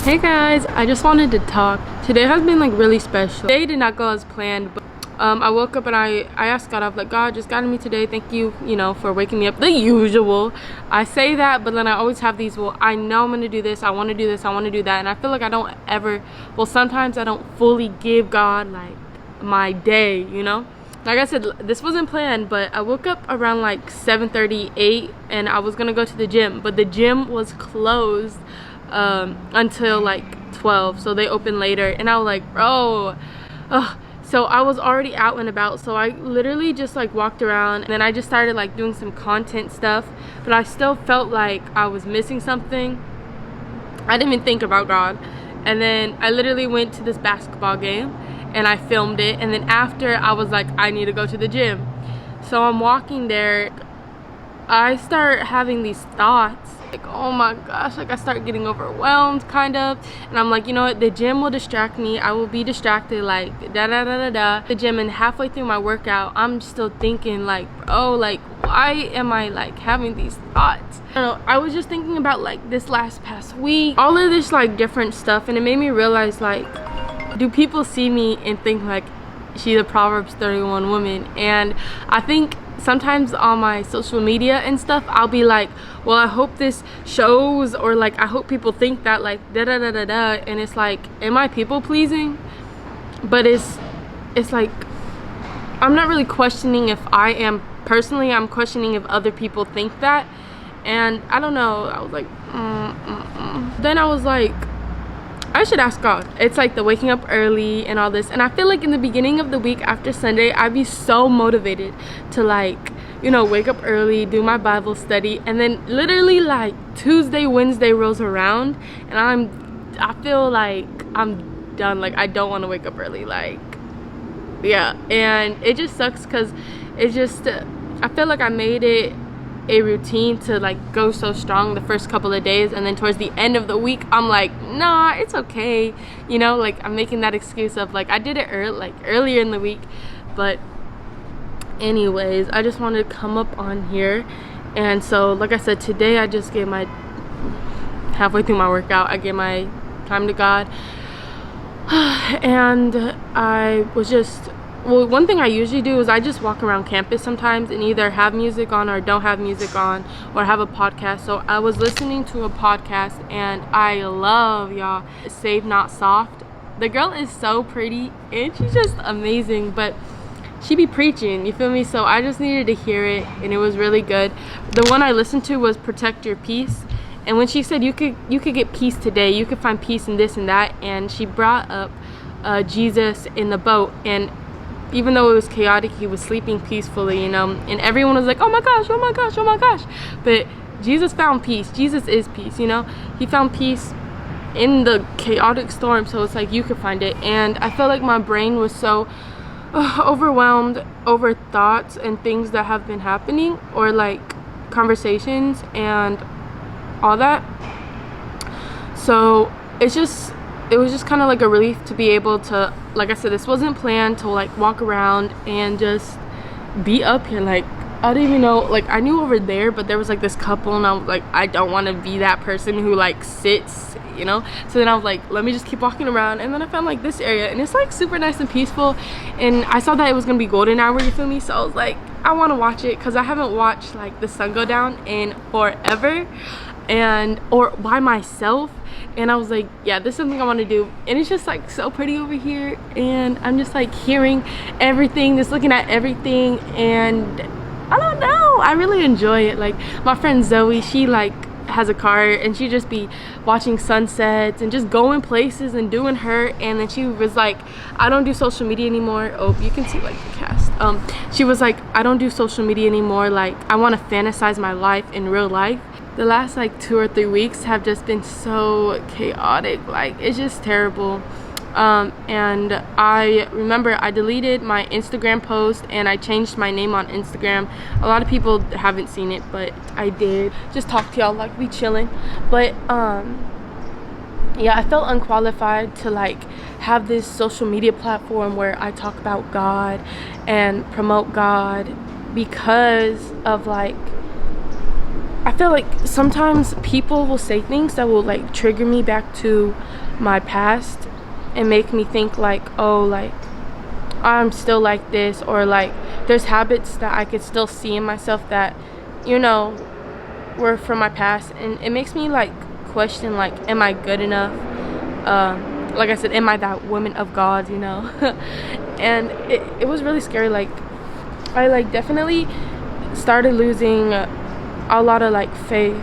Hey guys, I just wanted to talk. Today has been like really special. Today did not go as planned, but I woke up and I asked God, I was like, God, just guide me today. Thank you, for waking me up. The usual. I say that, but then I always have these, well, I know I'm gonna do this, I wanna do this, I wanna do that. And I feel like I don't ever, well, sometimes I don't fully give God like my day, Like I said, this wasn't planned, but I woke up around like 7:38 and I was gonna go to the gym, but the gym was closed until like 12, so they open later. And I was like, bro, so I was already out and about, so I literally just like walked around, and then I just started like doing some content stuff, but I still felt like I was missing something. I didn't even think about God. And then I literally went to this basketball game and I filmed it, and then after I was like, I need to go to the gym. So I'm walking there, I start having these thoughts like, oh my gosh, like I start getting overwhelmed kind of, and I'm like, you know what, the gym will distract me, I will be distracted, like the gym. And halfway through my workout I'm still thinking like, oh, like why am I like having these thoughts? I don't know, I was just thinking about like this past week, all of this like different stuff, and it made me realize like, do people see me and think like she's a Proverbs 31 woman? And I think sometimes on my social media and stuff I'll be like, well, I hope this shows, or like I hope people think that, like and it's like, am I people pleasing? But it's like I'm not really questioning if I am personally, I'm questioning if other people think that. And I don't know, I was like then I was like, I should ask God. It's like the waking up early and all this, and I feel like in the beginning of the week after Sunday I'd be so motivated to like, wake up early, do my Bible study, and then literally like Tuesday, Wednesday rolls around and I feel like I'm done, like I don't want to wake up early, like, yeah. And it just sucks because it just, I feel like I made it a routine to like go so strong the first couple of days, and then towards the end of the week I'm like, nah, it's okay, like I'm making that excuse of like I did it earlier in the week. But anyways, I just wanted to come up on here. And so like I said, today I just gave my, halfway through my workout, I gave my time to God. And I was just, well, one thing I usually do is I just walk around campus sometimes and either have music on or don't have music on, or have a podcast. So I was listening to a podcast and I love, y'all, Save Not Soft. The girl is so pretty and she's just amazing, but she be preaching, you feel me? So I just needed to hear it and it was really good. The one I listened to was Protect Your Peace. And when she said you could get peace today, you could find peace in this and that, and she brought up Jesus in the boat, and even though it was chaotic, he was sleeping peacefully, and everyone was like, oh my gosh, oh my gosh, oh my gosh. But Jesus found peace. Jesus is peace, he found peace in the chaotic storm. So it's like you could find it. And I felt like my brain was so overwhelmed over thoughts and things that have been happening, or like conversations and all that. So it was just kind of like a relief to be able to, like I said, this wasn't planned, to like walk around and just be up here. Like I don't even know, like I knew over there, but there was like this couple and I was like, I don't want to be that person who like sits, so then I was like, let me just keep walking around. And then I found like this area and it's like super nice and peaceful, and I saw that it was gonna be golden hour, you feel me? So I was like, I want to watch it because I haven't watched like the sun go down in forever, or by myself. And I was like, yeah, this is something I want to do. And it's just like so pretty over here, and I'm just like hearing everything, just looking at everything, and I don't know, I really enjoy it. Like my friend Zoe, she like has a car and she just be watching sunsets and just going places and doing her. And then she was like, I don't do social media anymore. Oh, you can see like the cast. She was like, I don't do social media anymore, like I want to fantasize my life in real life. The last like 2 or 3 weeks have just been so chaotic, like it's just terrible. And I remember I deleted my Instagram post and I changed my name on Instagram. A lot of people haven't seen it, but I did. Just talk to y'all, like we chilling. But yeah, I felt unqualified to like have this social media platform where I talk about God and promote God, because of like I feel like sometimes people will say things that will like trigger me back to my past and make me think like, oh, like I'm still like this, or like there's habits that I could still see in myself that, you know, were from my past. And it makes me like question, like, am I good enough? Like I said, am I that woman of God, you know? And it was really scary. Like I like definitely started losing a lot of like faith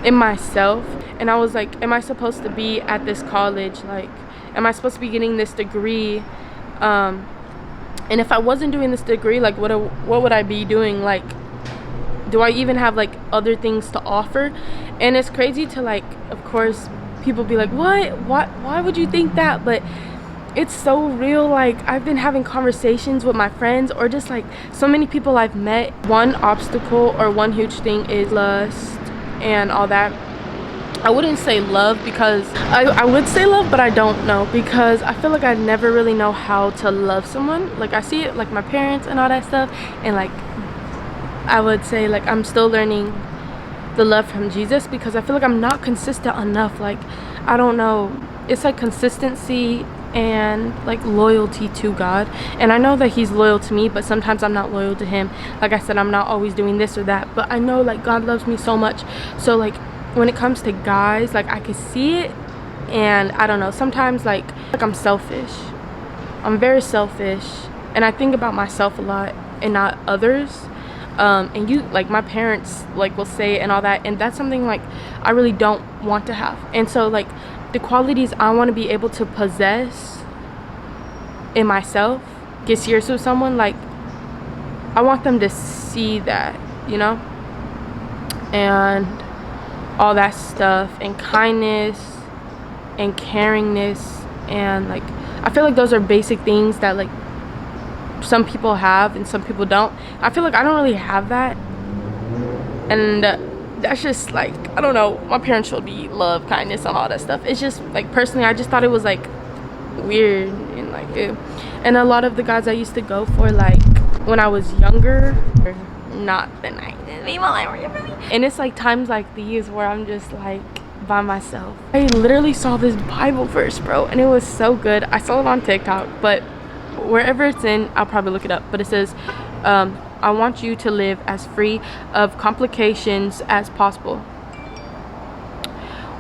in myself. And I was like, am I supposed to be at this college? Like, am I supposed to be getting this degree? And if I wasn't doing this degree, like what would I be doing? Like, do I even have like other things to offer? And it's crazy to like, of course, people be like, why would you think that? But it's so real. Like I've been having conversations with my friends, or just like so many people I've met. One obstacle or one huge thing is lust and all that. I wouldn't say love, because I would say love, but I don't know, because I feel like I never really know how to love someone. Like I see it like my parents and all that stuff, and like I would say like I'm still learning the love from Jesus, because I feel like I'm not consistent enough. Like I don't know, it's like consistency and like loyalty to God. And I know that he's loyal to me, but sometimes I'm not loyal to him. Like I said, I'm not always doing this or that, but I know like God loves me so much. So like when it comes to guys, like I can see it, and I don't know, sometimes like I'm selfish. I'm very selfish, and I think about myself a lot and not others. And you, like my parents like will say it and all that, and that's something like I really don't want to have. And so like the qualities I want to be able to possess in myself, get serious with someone, like I want them to see that, you know, and all that stuff, and kindness and caringness. And like I feel like those are basic things that like some people have and some people don't. I feel like I don't really have that, and that's just like, I don't know, my parents showed me love, kindness, and all that stuff. It's just like personally I just thought it was like weird and like ew. And a lot of the guys I used to go for, like when I was younger, are not the nicest people ever. And it's like times like these where I'm just like by myself. I literally saw this Bible verse, bro, and it was so good. I saw it on TikTok, but wherever it's in, I'll probably look it up. But it says, I want you to live as free of complications as possible.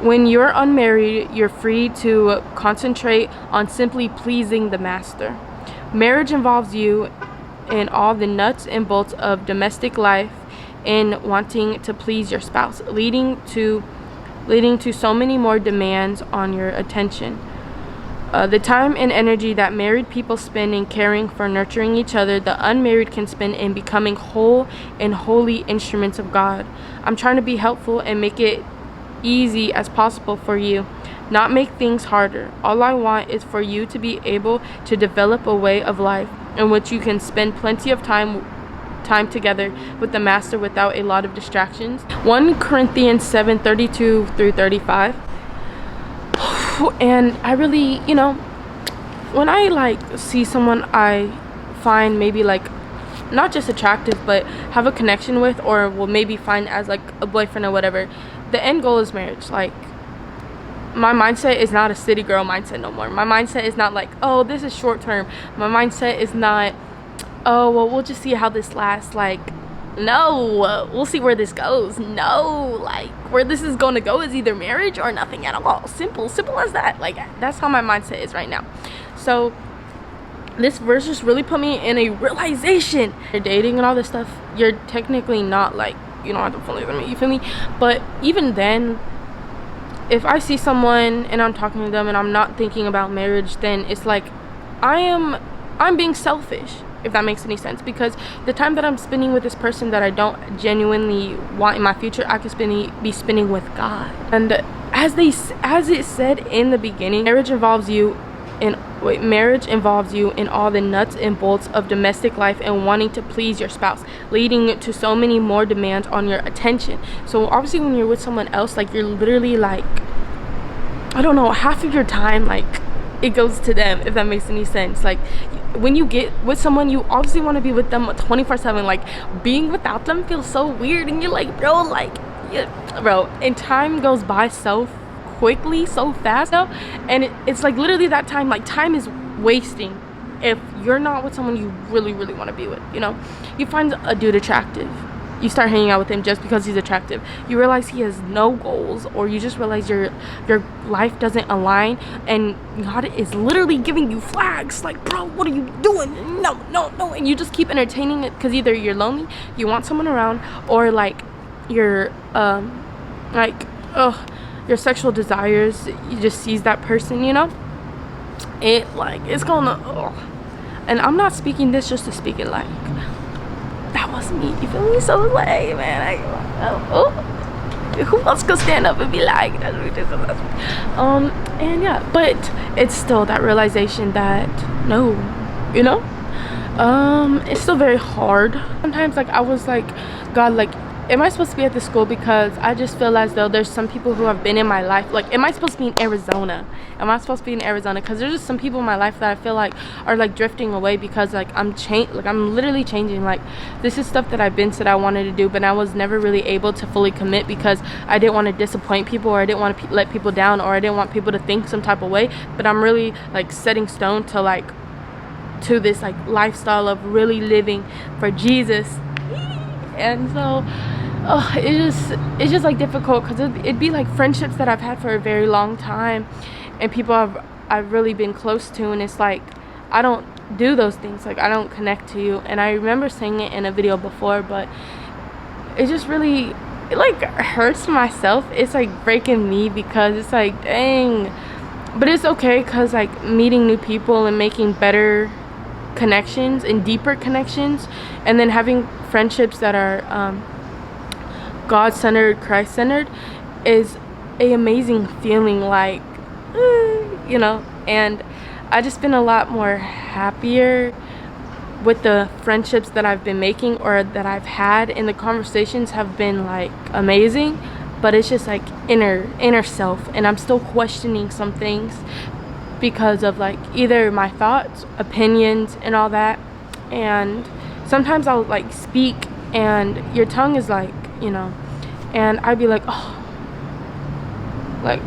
When you're unmarried, you're free to concentrate on simply pleasing the master. Marriage involves you in all the nuts and bolts of domestic life, in wanting to please your spouse, leading to so many more demands on your attention. The time and energy that married people spend in caring for nurturing each other, the unmarried can spend in becoming whole and holy instruments of God. I'm trying to be helpful and make it easy as possible for you, not make things harder. All I want is for you to be able to develop a way of life in which you can spend plenty of time together with the master without a lot of distractions. 1 Corinthians 7:32 through 35. And I really, you know, when I like see someone I find maybe like not just attractive but have a connection with, or will maybe find as like a boyfriend or whatever, the end goal is marriage. Like my mindset is not a city girl mindset no more. My mindset is not like, oh, this is short term. My mindset is not, oh, well, we'll just see how this lasts. Like, no, we'll see where this goes. No, like where this is going to go is either marriage or nothing at all. Simple as that. Like that's how my mindset is right now. So this verse just really put me in a realization. You're dating and all this stuff, you're technically not like, you don't have to fully limit, you feel me? But even then, if I see someone and I'm talking to them and I'm not thinking about marriage, then it's like I'm being selfish, if that makes any sense, because the time that I'm spending with this person that I don't genuinely want in my future, I could be spending with God. And as it said in the beginning, marriage involves you in all the nuts and bolts of domestic life and wanting to please your spouse, leading to so many more demands on your attention. So obviously when you're with someone else, like you're literally like, I don't know, half of your time like it goes to them, if that makes any sense. Like when you get with someone, you obviously want to be with them 24/7. Like being without them feels so weird, and you're like, bro, like, yeah, bro, and time goes by so quickly, so fast now, and it's like literally that time, like time is wasting if you're not with someone you really want to be with. You know, you find a dude attractive, you start hanging out with him just because he's attractive. You realize he has no goals, or you just realize your life doesn't align, and God is literally giving you flags like, bro, what are you doing? No, and you just keep entertaining it because either you're lonely, you want someone around, or like your your sexual desires, you just seize that person, you know. It's gonna and I'm not speaking this just to speak it, like that was me, you feel me? So like, man, who else could stand up and be like, that's ridiculous? And yeah, but it's still that realization that no, you know, it's still very hard sometimes. Like I was like, God, like, am I supposed to be at this school? Because I just feel as though there's some people who have been in my life. Like, am I supposed to be in Arizona? Am I supposed to be in Arizona? Because there's just some people in my life that I feel like are like drifting away, because like I'm literally changing. Like this is stuff that I've been said I wanted to do, but I was never really able to fully commit because I didn't want to disappoint people, or I didn't want to let people down, or I didn't want people to think some type of way. But I'm really like setting stone to this like lifestyle of really living for Jesus. And so it's just like difficult, because it'd be like friendships that I've had for a very long time, and people I've really been close to, and it's like I don't do those things. Like I don't connect to you. And I remember saying it in a video before, but it just really, it like hurts myself. It's like breaking me, because it's like, dang. But it's okay, because like meeting new people and making better connections and deeper connections, and then having friendships that are God-centered, Christ-centered, is a amazing feeling. Like you know, and I just been a lot more happier with the friendships that I've been making, or that I've had, and the conversations have been like amazing. But it's just like inner self, and I'm still questioning some things because of like either my thoughts, opinions, and all that. And sometimes I'll like speak, and your tongue is like, you know, and I'd be like, oh, like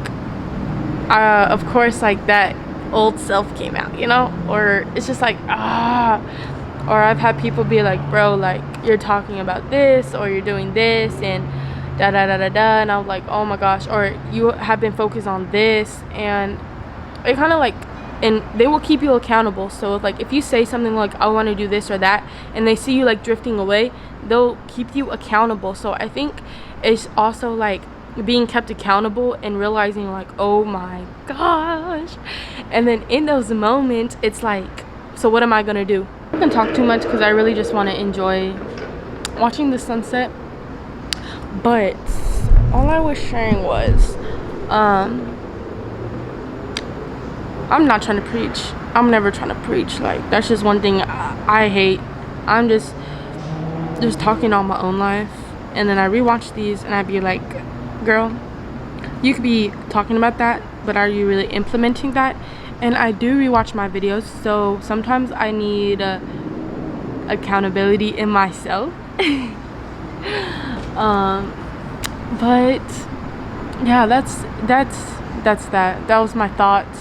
of course, like that old self came out, you know. Or it's just like, or I've had people be like, bro, like you're talking about this, or you're doing this, and da da da da da, and I'm like, oh my gosh. Or you have been focused on this, and it kind of like, and they will keep you accountable. So like if you say something like, I want to do this or that, and they see you like drifting away, they'll keep you accountable. So I think it's also like being kept accountable and realizing like, oh my gosh. And then in those moments, it's like, so what am I gonna do? I can talk too much because I really just want to enjoy watching the sunset. But all I was sharing was I'm not trying to preach. I'm never trying to preach. Like that's just one thing I hate. I'm just talking on my own life, and then I rewatch these and I'd be like, girl, you could be talking about that, but are you really implementing that? And I do rewatch my videos, so sometimes I need accountability in myself. But yeah, that's that. That was my thoughts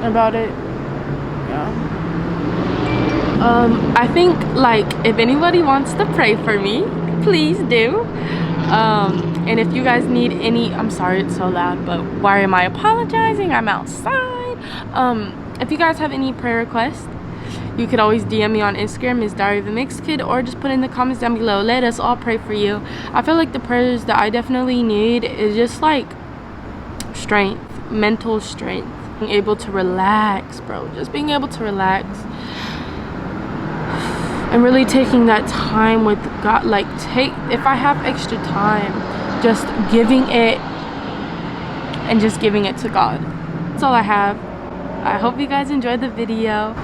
about it. Yeah. I think like if anybody wants to pray for me, please do. And if you guys need any, I'm sorry it's so loud, but why am I apologizing? I'm outside. If you guys have any prayer requests, you could always DM me on Instagram, Ms. Diary of a Mixed Kid, or just put in the comments down below. Let us all pray for you. I feel like the prayers that I definitely need is just like strength, mental strength, being able to relax, bro. Just being able to relax and really taking that time with God. Like if I have extra time, just giving it and just giving it to God. That's all I have. I hope you guys enjoyed the video.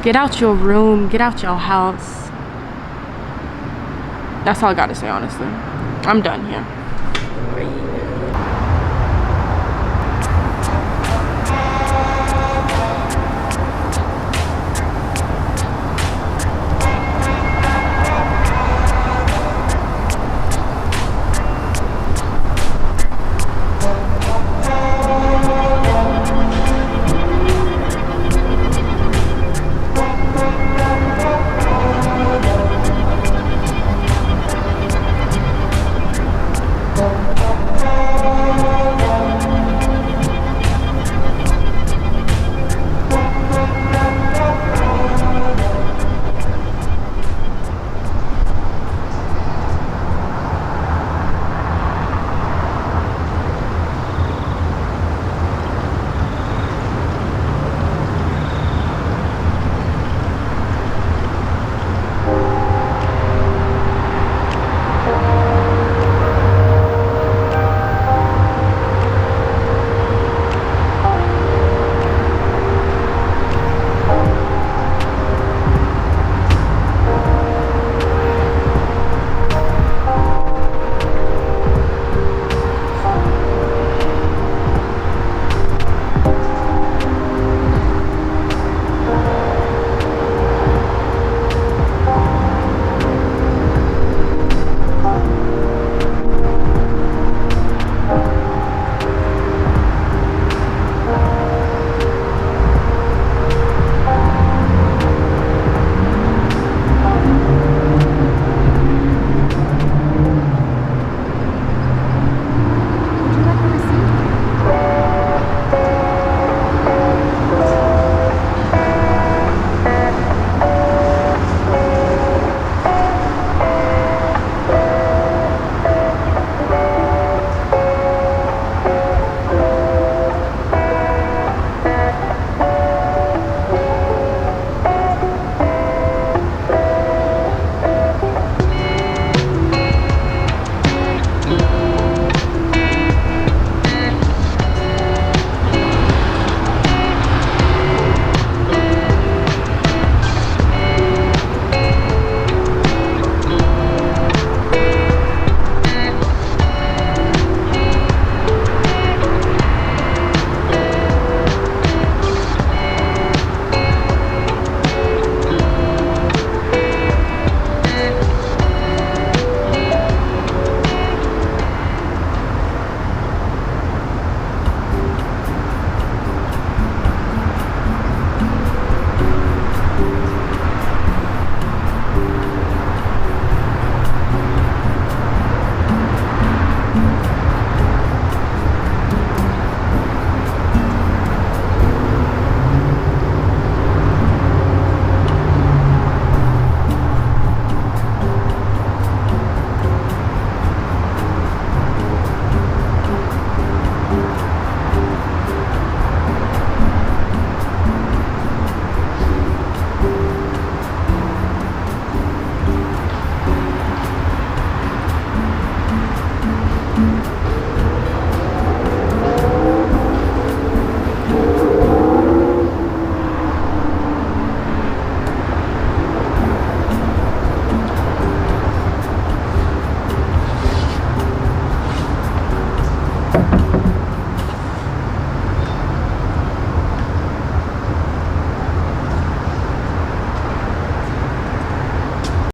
Get out your room, get out your house. That's all I gotta say, honestly. I'm done here.